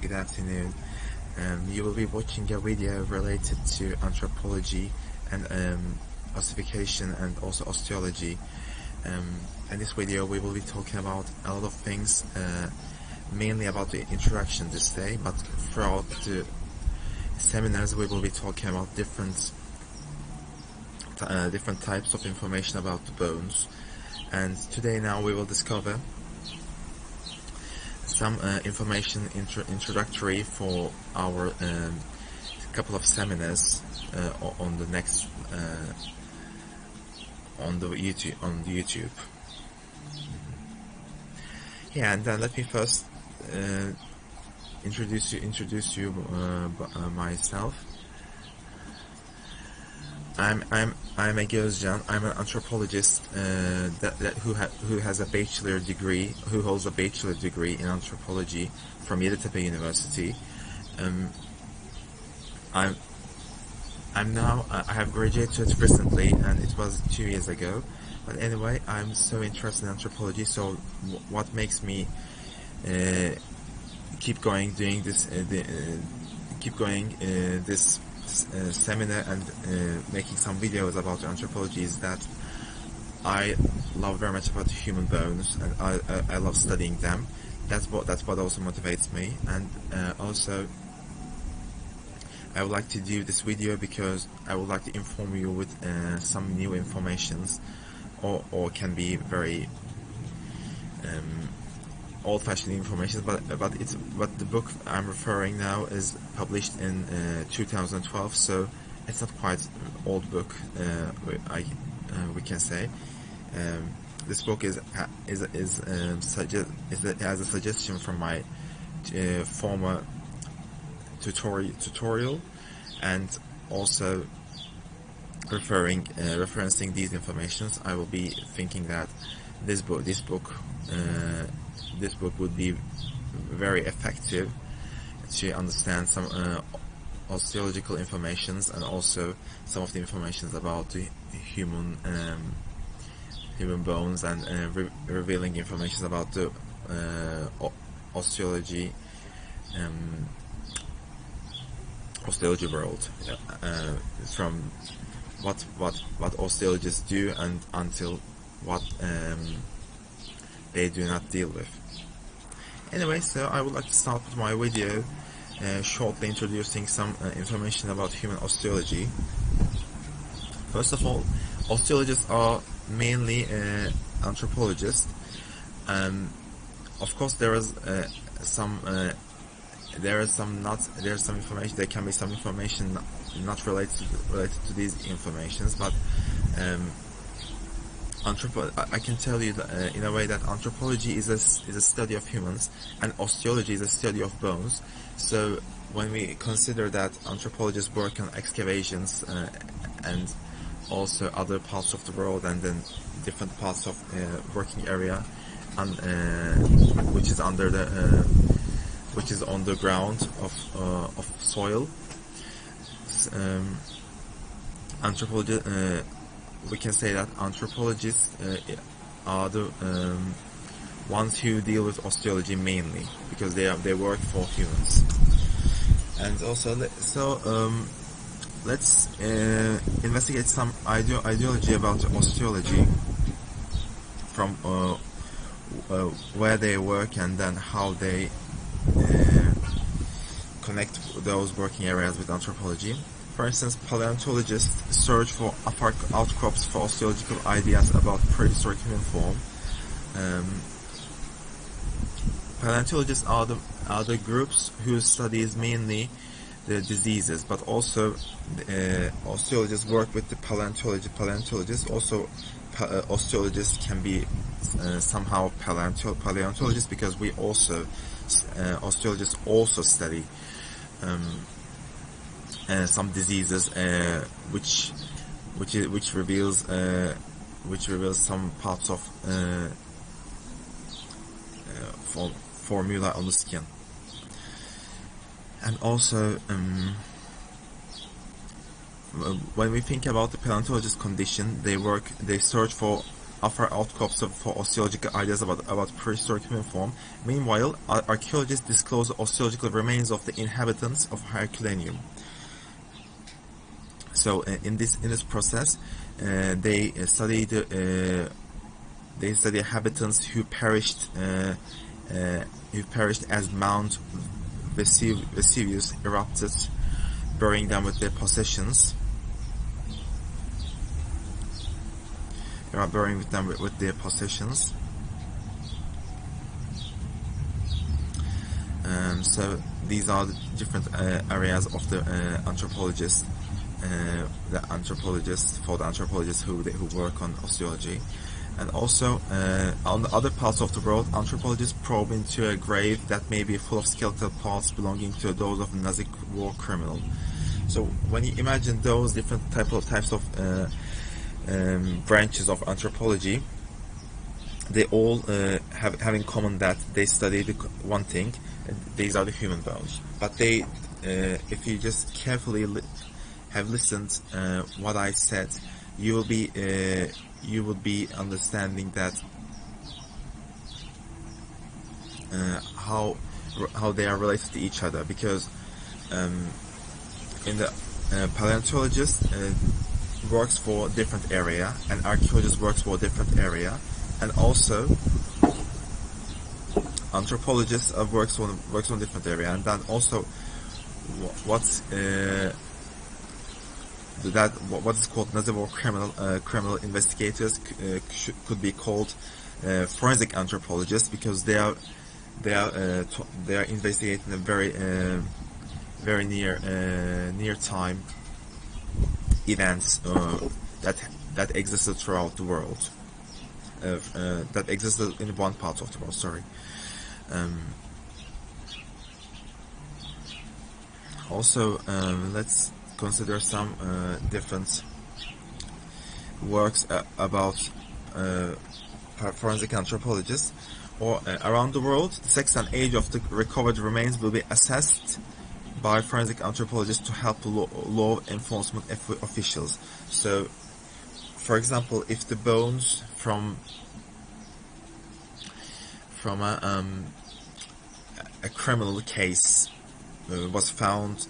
Good afternoon. You will be watching a video related to anthropology and ossification and also osteology. In this video we will be talking about a lot of things, mainly about the introduction this day, but throughout the seminars we will be talking about different types of information about the bones. And today now we will discover some information introductory for our couple of seminars on the next on the YouTube. Yeah, and then let me first introduce you myself. I'm Özcan. I'm an anthropologist who has a bachelor degree, who holds a bachelor degree in anthropology from Yeditepe University. I have graduated recently, and it was 2 years ago. But anyway, I'm so interested in anthropology. So what makes me keep going doing this this seminar and making some videos about anthropology is that I love very much about human bones, and I love studying them. That's what also motivates me. And also I would like to do this video because I would like to inform you with some new informations, or can be very old-fashioned information, but the book I'm referring now is published in 2012, so it's not quite an old book. We can say this book has a suggestion from my former tutorial, and also referencing these informations. I will be thinking that this book would be very effective to understand some osteological informations, and also some of the informations about the human bones, and revealing information about the osteology world, from what osteologists do and until what they do not deal with. Anyway, so I would like to start with my video shortly introducing some information about human osteology. First of all, osteologists are mainly anthropologists. Of course, there is some information. There can be some information not related to these informations, but I can tell you that, in a way, that anthropology is a study of humans, and osteology is a study of bones. So when we consider that anthropologists work on excavations and also other parts of the world, and then different parts of working area, and which is on the ground of soil, anthropology. We can say that anthropologists are the ones who deal with osteology mainly, because they work for humans. And also, let's investigate some ideology about osteology, from where they work, and then how they connect those working areas with anthropology. For instance, paleontologists search for outcrops for osteological ideas about prehistoric human form. Paleontologists are the groups whose studies mainly the diseases, but also osteologists work with the paleontologists. Also, osteologists can be somehow paleontologists, because we also osteologists also study some diseases, which reveals some parts of formula on the skin. And also, when we think about the paleontologist condition, they search for offer outcrops for osteological ideas about prehistoric human form. Meanwhile, archaeologists disclose the osteological remains of the inhabitants of Herculaneum. So in this process, they study inhabitants who perished as Mount Vesuvius erupted, burying them with their possessions. So these are the different areas of the anthropologists. For the anthropologists who work on osteology. And also, on the other parts of the world, anthropologists probe into a grave that may be full of skeletal parts belonging to those of a Nazi war criminal. So when you imagine those different types of branches of anthropology, they all have in common that they study one thing. These are the human bones. But they, if you just carefully have listened what I said, you will be understanding that how they are related to each other, because in the paleontologist works for a different area, and archaeologist works for a different area, and also anthropologist works on a different area, and then also what is called Nazi war criminal investigators could be called forensic anthropologists, because they are investigating a very near time events that existed throughout the world, that existed in one part of the world. Sorry. Also, let's consider some different works about forensic anthropologists. Around the world, the sex and age of the recovered remains will be assessed by forensic anthropologists to help law enforcement officials. So, for example, if the bones from a criminal case was found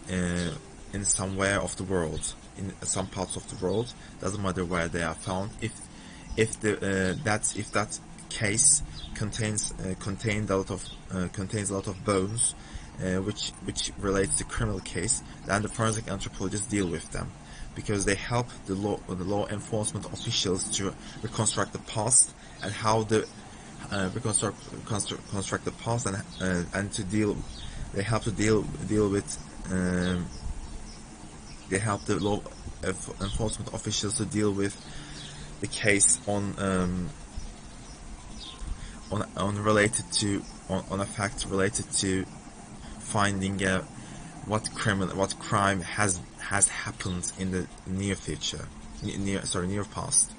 in somewhere of the world, in some parts of the world, doesn't matter where they are found. If that case contains a lot of bones, which relates to criminal case, then the forensic anthropologists deal with them, because they help the law enforcement officials to reconstruct the past, and how the reconstruct the past, and to deal. They help to deal with. They help the law enforcement officials to deal with the case on a fact related to finding what crime has happened in the near future, near past.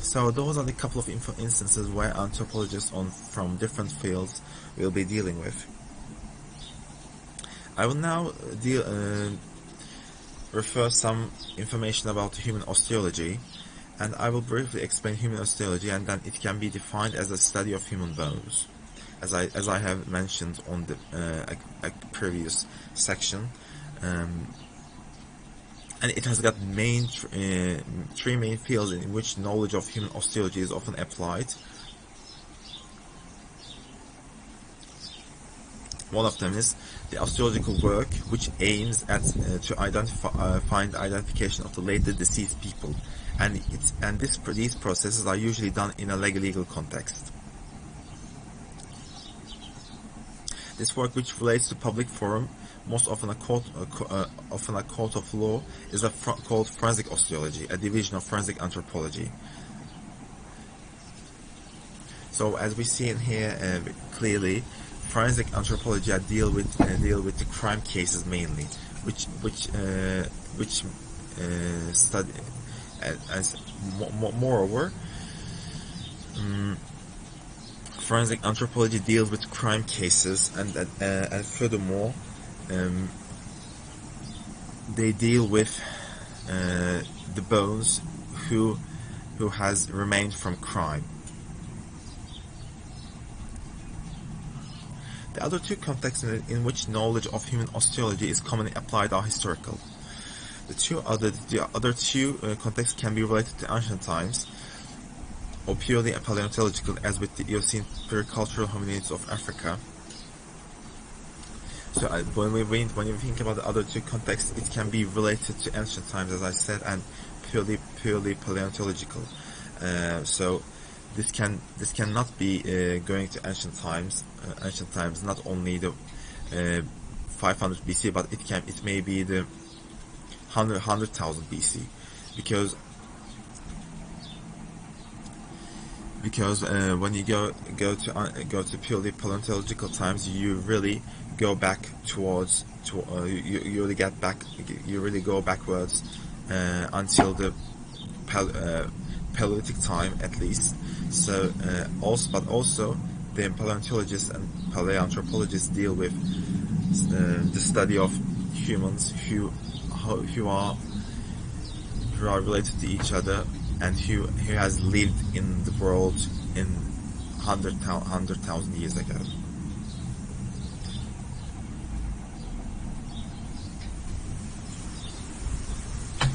So those are the couple of instances where anthropologists from different fields will be dealing with. I will now refer some information about human osteology, and I will briefly explain human osteology, and then it can be defined as a study of human bones, as I have mentioned on the a previous section. And it has got three main fields in which knowledge of human osteology is often applied. One of them is the osteological work, which aims at to find identification of the later deceased people, and these processes are usually done in a legal context. This work, which relates to public forum, most often a court of law, is called forensic osteology, a division of forensic anthropology. So, as we see in here clearly, forensic anthropology deal with the crime cases mainly, which study moreover. Forensic anthropology deals with crime cases, and furthermore, they deal with the bones who has remained from crime. The other two contexts in which knowledge of human osteology is commonly applied are historical. The other two contexts can be related to ancient times, or purely paleontological, as with the Eocene pericultural hominids of Africa. So when we think about the other two contexts, it can be related to ancient times, as I said, and purely paleontological. So this cannot be going to ancient times. Ancient times, not only the 500 BC, but it may be the 100,000 BC, because when you go to purely paleontological times, you really go back towards you really go backwards until the Paleolithic time at least. So also the paleontologists and paleoanthropologists deal with the study of humans who are related to each other, and who has lived in the world in 100,000 years ago.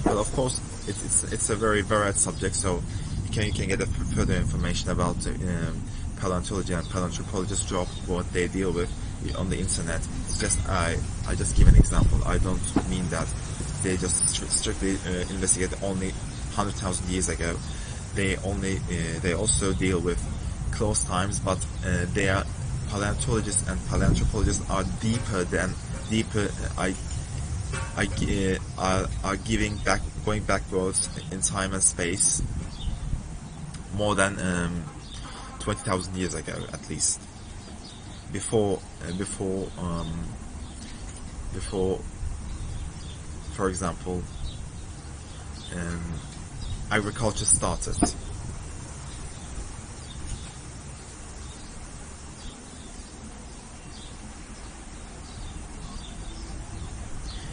But of course, it's a very varied subject, so you can get further information about paleontology and paleoanthropologists' job, what they deal with, on the internet. It's just I just give an example. I don't mean that they just strictly investigate only 100,000 years ago. They also deal with close times, but their paleontologists and paleoanthropologists are going backwards in time and space more than 20,000 years ago, at least. Before, for example, agriculture started.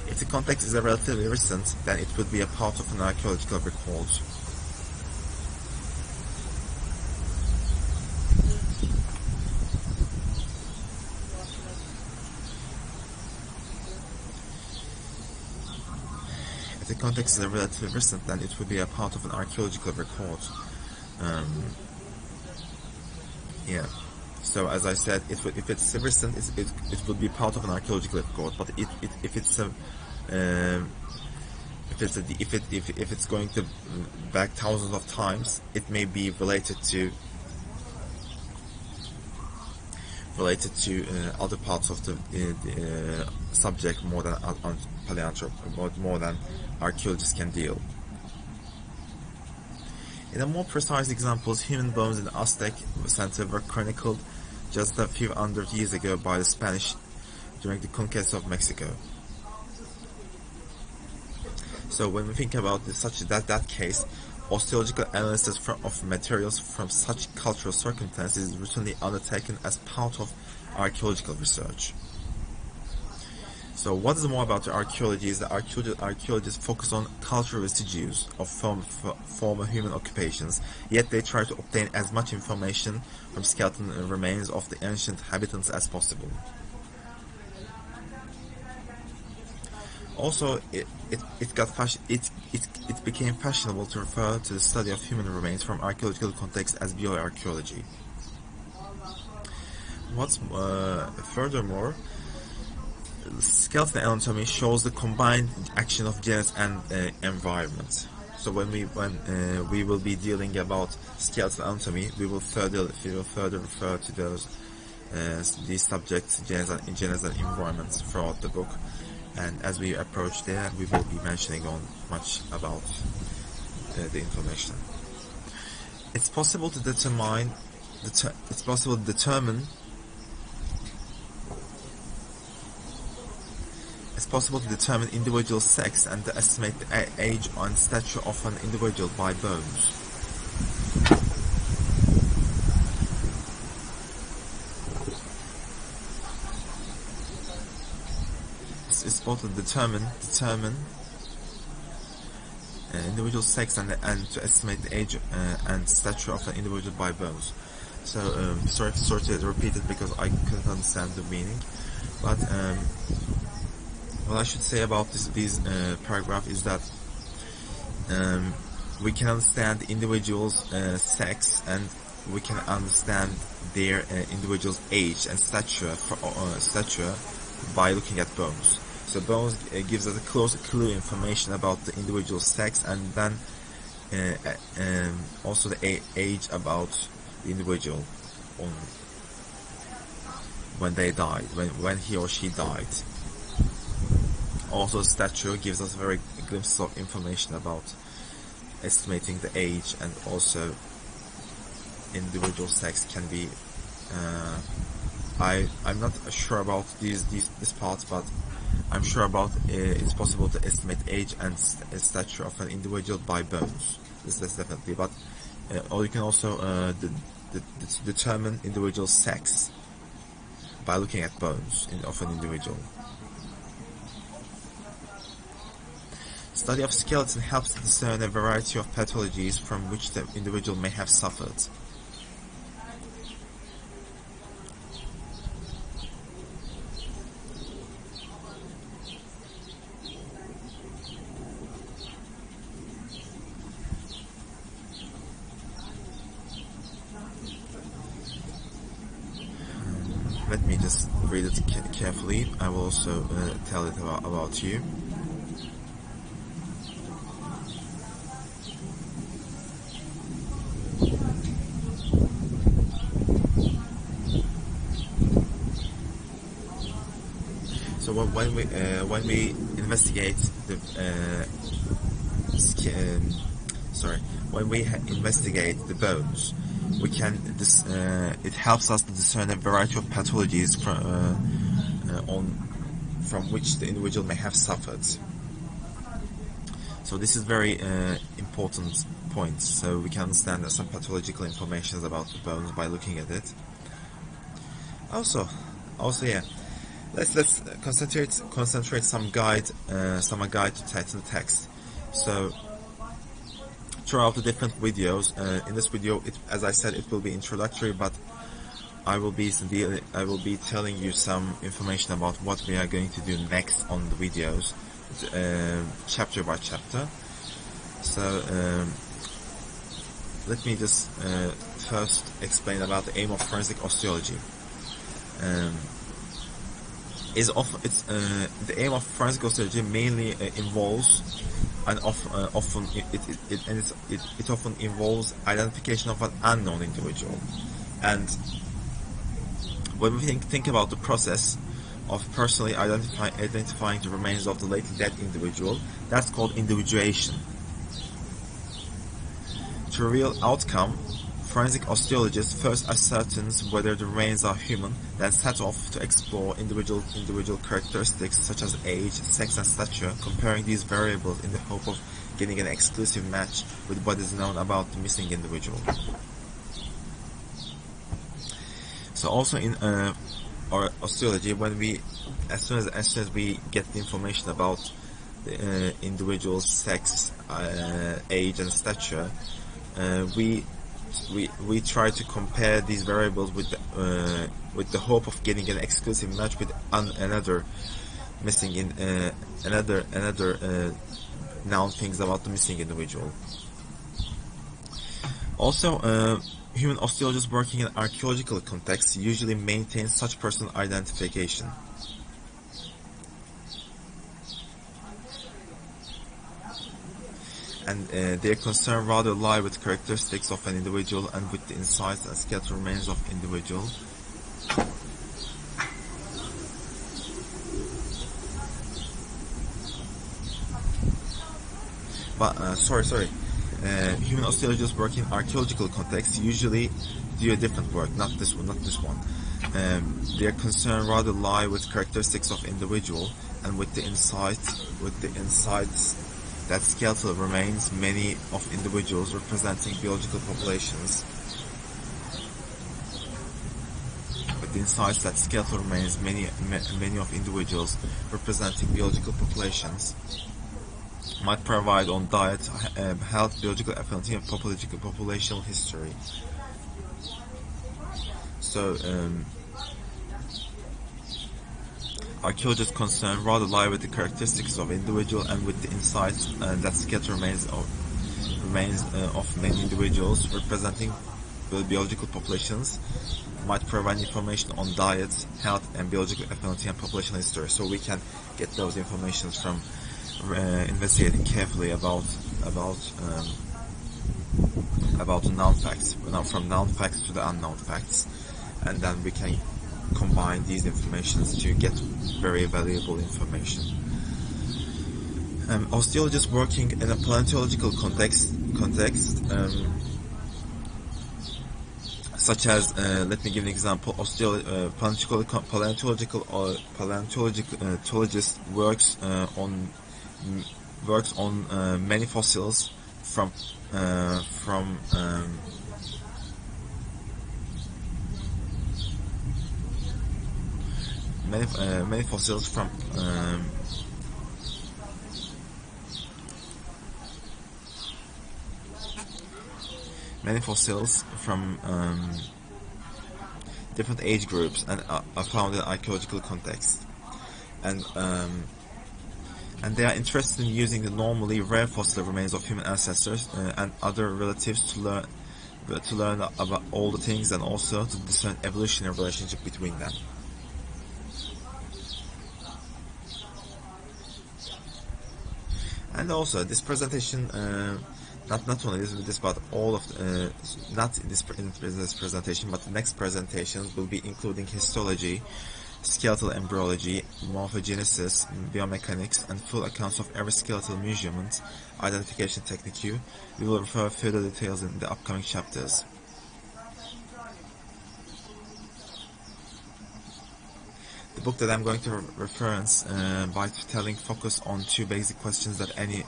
If the context is relatively recent, then it would be a part of an archaeological record. If the context is relatively recent, then it would be a part of an archaeological record. Yeah. So as I said, if it's recent, it would be part of an archaeological record. But if it's going to back thousands of times, it may be related to other parts of the subject more than more than archaeologists can deal. In a more precise examples, human bones in the Aztec center were chronicled just a few hundred years ago by the Spanish during the conquest of Mexico. So when we think about that case, osteological analysis of materials from such cultural circumstances is routinely undertaken as part of archaeological research. So what is more about the archaeology is that archaeologists focus on cultural residues of former human occupations, yet they try to obtain as much information from skeleton remains of the ancient inhabitants as possible. Also, it became fashionable to refer to the study of human remains from archaeological context as bioarchaeology. Furthermore, skeleton anatomy shows the combined action of genus and environment. So when we will be dealing about skeletal anatomy, we will further refer to these subjects, genus and environments, throughout the book. And as we approach there, we will be mentioning on much about the information. It's possible to determine individual sex and to estimate the age and stature of an individual by bones. both to determine individual sex and to estimate the age and stature of an individual by bones. So sorry to repeat it because I couldn't understand the meaning. But what I should say about this paragraph is that we can understand the individual's sex, and we can understand their individual's age and stature by looking at bones. So bones gives us a close clue information about the individual's sex, and then also the age about the individual when they died, when he or she died. Also, stature gives us very glimpses of information about estimating the age, and also individual sex can be. I'm not sure about this part, but I'm sure about it's possible to estimate age and stature of an individual by bones. This is definitely, but or you can also determine individual sex by looking at bones of an individual. Study of skeleton helps to discern a variety of pathologies from which the individual may have suffered. Let me just read it carefully. I will also tell it about you. So when we investigate investigate the bones, we can it helps us to discern a variety of pathologies from which the individual may have suffered. So this is very important point. So we can understand some pathological information about the bones by looking at it. Also, yeah. Let's concentrate some guide to the text. So throughout the different videos, in this video, as I said, it will be introductory, but I will be telling you some information about what we are going to do next on the videos, chapter by chapter. So let me just first explain about the aim of forensic osteology. The aim of forensic osteology mainly involves, and often involves identification of an unknown individual. And when we think about the process of personally identifying the remains of the lately dead individual, that's called individuation. To reveal outcome, forensic osteologist first ascertains whether the remains are human, then set off to explore individual characteristics such as age, sex and stature, comparing these variables in the hope of getting an exclusive match with what is known about the missing individual. So also in our osteology, as soon as we get the information about the individual's sex, age and stature, we try to compare these variables with the hope of getting an exclusive match with another missing known things about the missing individual. Also, human osteologists working in archaeological contexts usually maintain such personal identification. And their concern rather lie with characteristics of an individual and with the insides and skeletal remains of individual. But human osteologists working in archaeological contexts usually do a different work, not this one. Their concern rather lie with characteristics of individual and with the insides that skeletal remains many of individuals representing biological populations with the insights that skeletal remains many of individuals representing biological populations might provide on diet, health, biological affinity, and populational history. So, archaeologists' concern rather lie with the characteristics of individual and with the insights that skeletal remains of many individuals representing biological populations might provide information on diet, health, and biological affinity and population history. So we can get those informations from investigating carefully about the known facts, from known facts to the unknown facts, and then we can combine these informations to get very valuable information. Osteologists working in a paleontological context, such as, let me give an example. Paleontologist works on many fossils from many fossils from different age groups and are found in archaeological context, and they are interested in using the normally rare fossil remains of human ancestors and other relatives to learn about all the things and also to discern evolutionary relationship between them. And also, this presentation, not only this, but all of not in this presentation, but the next presentations will be including histology, skeletal embryology, morphogenesis, biomechanics, and full accounts of every skeletal measurement, identification technique. We will refer further details in the upcoming chapters. The book that I'm going to reference by telling focus on two basic questions that any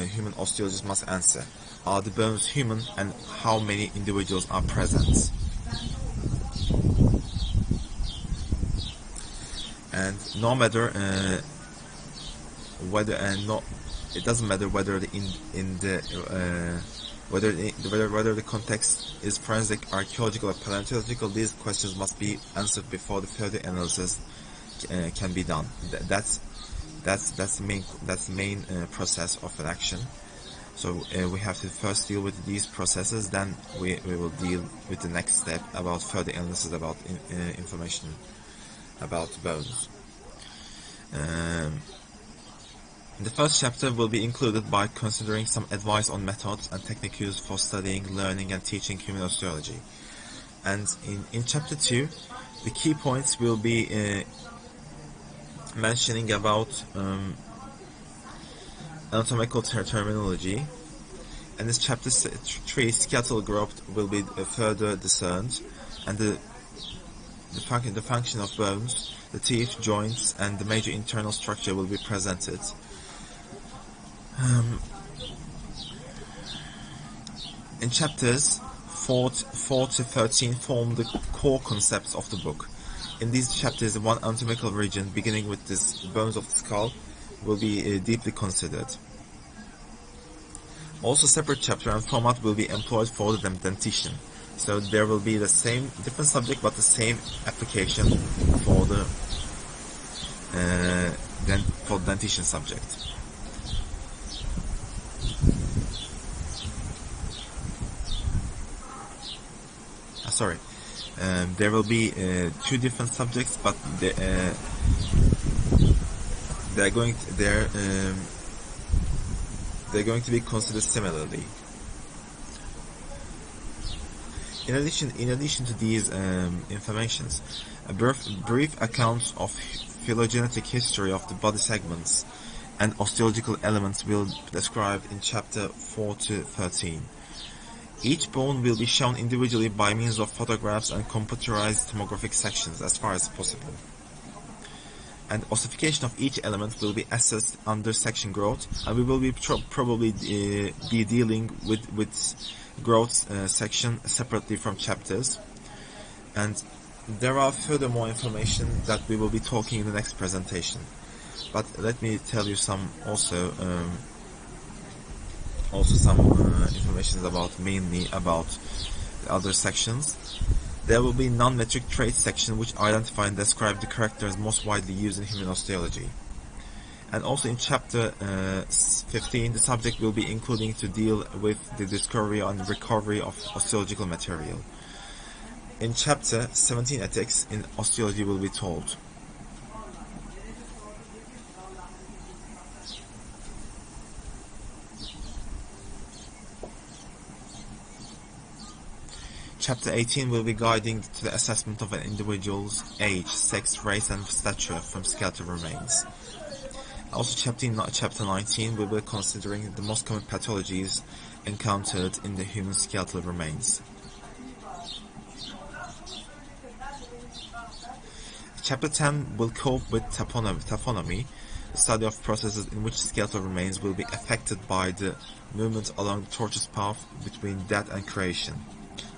human osteologist must answer. Are the bones human, and how many individuals are present? And no matter it doesn't matter whether whether the context is forensic, archaeological, or paleontological. These questions must be answered before the further analysis can be done. That's the main process of an action. So we have to first deal with these processes, then we will deal with the next step about further analysis about information about bones. The first chapter will be included by considering some advice on methods and techniques for studying, learning, and teaching human osteology. And in chapter 2, the key points will be mentioning about anatomical terminology. And this chapter 3, skeletal growth, will be further discerned, and the function of bones, the teeth, joints, and the major internal structure will be presented. In chapters 4 to 13 form the core concepts of the book. In these chapters, one anatomical region, beginning with the bones of the skull, will be deeply considered. Also, separate chapter and format will be employed for the dentition. So there will be the same, different subject, but the same application for the dentition subject. There will be two different subjects, but they're going to be considered similarly. In addition to these informations, a brief account of phylogenetic history of the body segments and osteological elements will be described in chapter 4 to 13. Each bone will be shown individually by means of photographs and computerized tomographic sections as far as possible. And ossification of each element will be assessed under section growth, and we will be probably be dealing with growth section separately from chapters. And There are furthermore information that we will be talking in the next presentation. But let me tell you some some information about mainly about the other sections. There will be non-metric traits section which identify and describe the characters most widely used in human osteology. And also in chapter 15, the subject will be including to deal with the discovery and recovery of osteological material. In chapter 17, ethics in osteology will be told. Chapter 18 will be guiding to the assessment of an individual's age, sex, race and stature from skeletal remains. Also chapter 19 will be considering the most common pathologies encountered in the human skeletal remains. Chapter 10 will cope with taphonomy, the study of processes in which skeletal remains will be affected by the movement along the tortuous path between death and creation.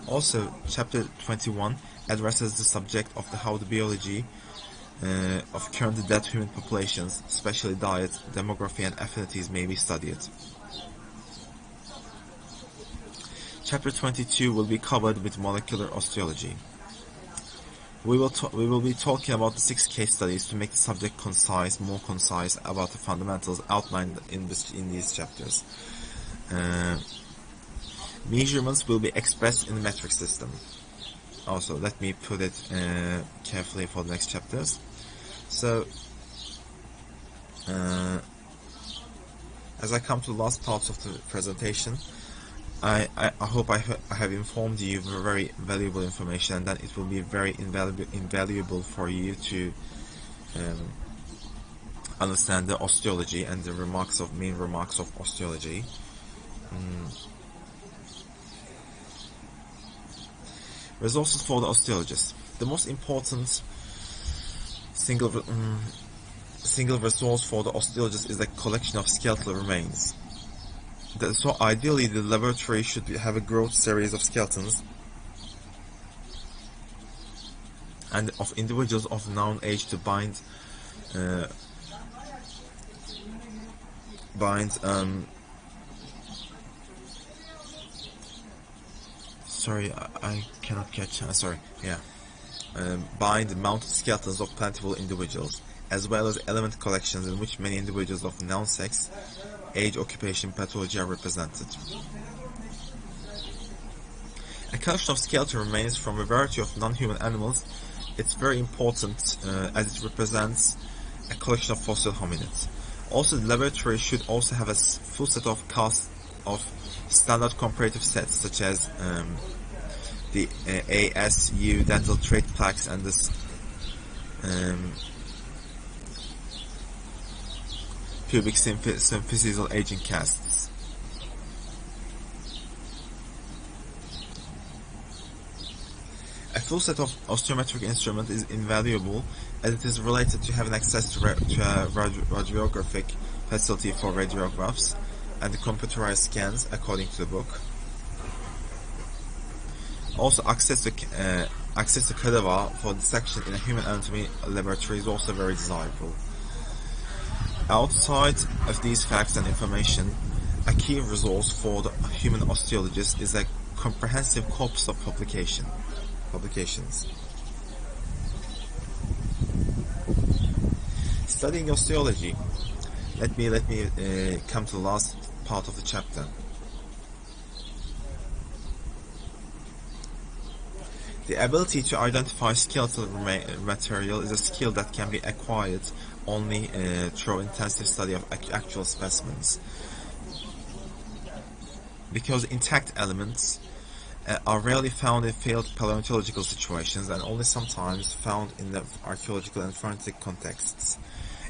Also, chapter 21 addresses the subject of how the biology of current dead human populations, especially diet, demography and affinities may be studied. Chapter 22 will be covered with molecular osteology. We will be talking about the 6 case studies to make the subject more concise about the fundamentals outlined in these chapters. Measurements will be expressed in the metric system. Also, let me put it carefully for the next chapters. So, as I come to the last parts of the presentation, I hope I have informed you of very valuable information, and that it will be very invaluable for you to understand the osteology and the main remarks of osteology. Resources for the osteologist. The most important single resource for the osteologist is the collection of skeletal remains. So ideally, the laboratory should have a growth series of skeletons and of individuals of known age to bind sorry, I cannot catch. Bind mounted skeletons of plentiful individuals, as well as element collections in which many individuals of known sex, age, occupation, pathology are represented. A collection of skeletal remains from a variety of non-human animals. It's very important as it represents a collection of fossil hominids. Also, the laboratory should also have a full set of casts of standard comparative sets, such as the ASU dental trait plaques and the pubic symphysial aging casts. A full set of osteometric instrument is invaluable as it is related to having access to a radiographic facility for radiographs and the computerized scans according to the book. Also, access to cadaver for dissection in a human anatomy laboratory is also very desirable. Outside of these facts and information, a key resource for the human osteologist is a comprehensive corpus of publications. Studying osteology. Let me come to the last part of the chapter. The ability to identify skeletal material is a skill that can be acquired only through intensive study of actual specimens. Because intact elements are rarely found in failed paleontological situations and only sometimes found in the archaeological and forensic contexts.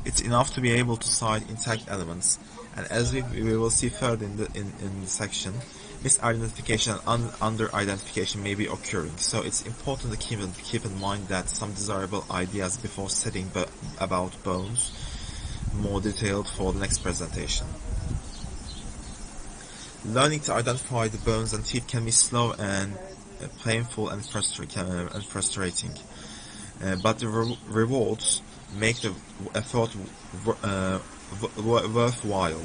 It's enough to be able to cite intact elements, and as we will see further in the section, misidentification and under-identification may be occurring, so it's important to keep in mind that some desirable ideas before studying about bones more detailed for the next presentation. Learning to identify the bones and teeth can be slow and painful and frustrating. but the rewards make the effort worthwhile.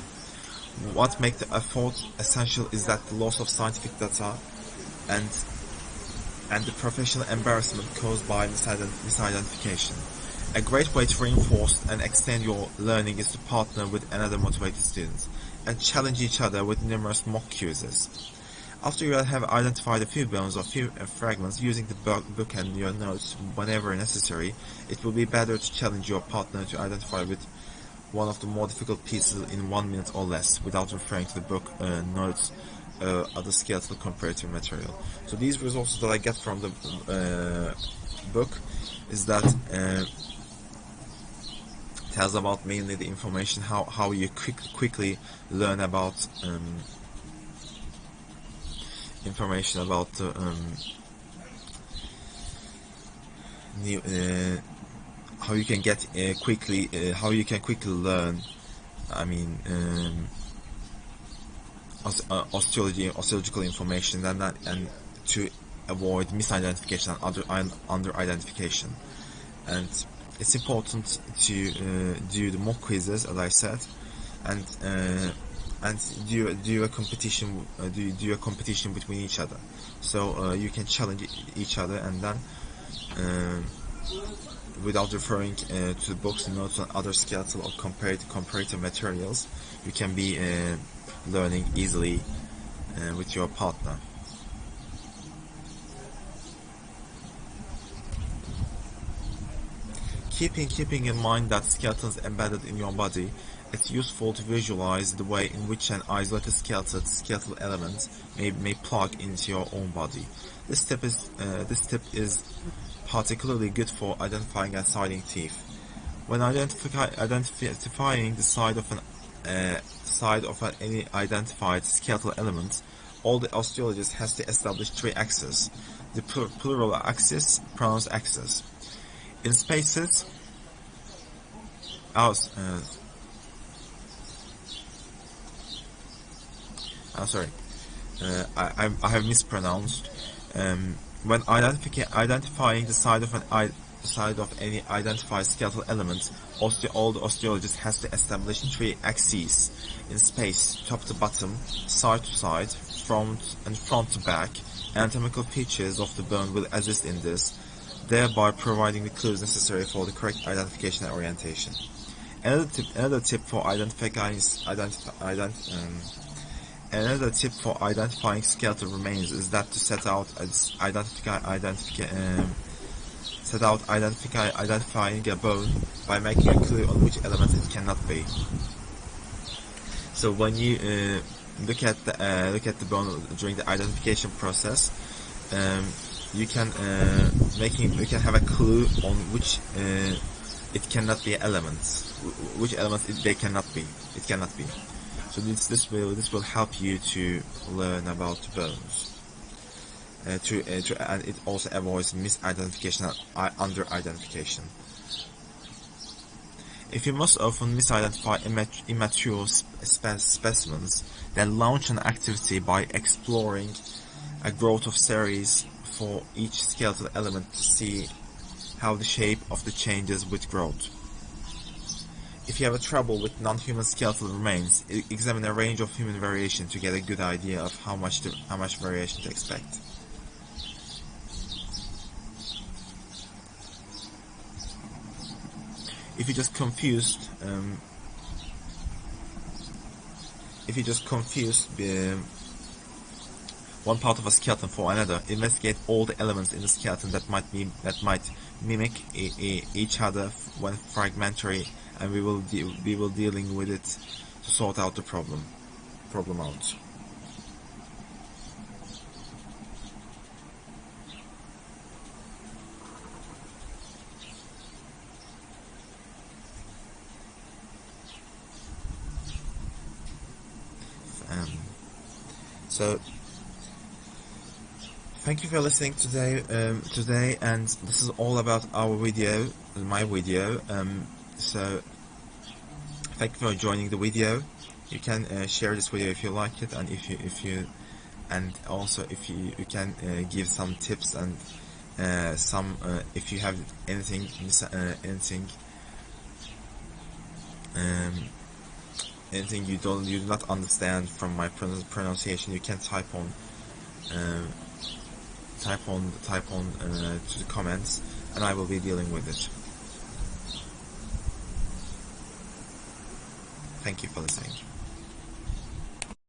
What makes the effort essential is that the loss of scientific data and the professional embarrassment caused by misidentification. A great way to reinforce and extend your learning is to partner with another motivated student and challenge each other with numerous mock quizzes. After you have identified a few bones or few fragments using the book and your notes whenever necessary, it will be better to challenge your partner to identify with one of the more difficult pieces in 1 minute or less without referring to the book, notes, other skeletal comparative material. So these resources that I get from the book is that tells about mainly the information how you quickly learn about information about new how you can get quickly how you can quickly learn. I mean, osteological information and to avoid misidentification and under identification. And it's important to do the mock quizzes, as I said, and do a competition do a competition between each other, so you can challenge each other, and then without referring to the books, notes, and other skeletal or comparative materials, you can be learning easily with your partner. Keeping in mind that skeletons embedded in your body, it's useful to visualize the way in which an isolated skeletal element may plug into your own body. This tip is particularly good for identifying and siding teeth. When identifying the side of any identified skeletal element, all the osteologist has to establish three axes: the plural axis, pronounced axis. In spaces, sorry, I have mispronounced. When identifying the side of any identified skeletal element, all the osteologist has to establish three axes in space: top to bottom, side to side, front to back. Anatomical features of the bone will assist in this, thereby providing the clues necessary for the correct identification and orientation. Another tip for identifying skeletal remains is that to set out identifying a bone by making a clue on which element it cannot be. So when you look at the bone during the identification process, you can have a clue on which it cannot be elements, which elements they cannot be. It cannot be. So this will help you to learn about bones. And it also avoids misidentification and under-identification. If you most often misidentify immature specimens, then launch an activity by exploring a growth of series for each skeletal element to see how the shape of the changes with growth. If you have trouble with non-human skeletal remains, examine a range of human variation to get a good idea of how much variation to expect. If you're just confused, one part of a skeleton for another, investigate all the elements in the skeleton that might mimic each other when fragmentary, and we will dealing with it to sort out the problem out. So thank you for listening today, and this is all about my video. So thank you for joining the video. You can share this video if you like it, and if you can give some tips and If you have anything anything you do not understand from my pronunciation, you can type on to the comments, and I will be dealing with it. Thank you for listening.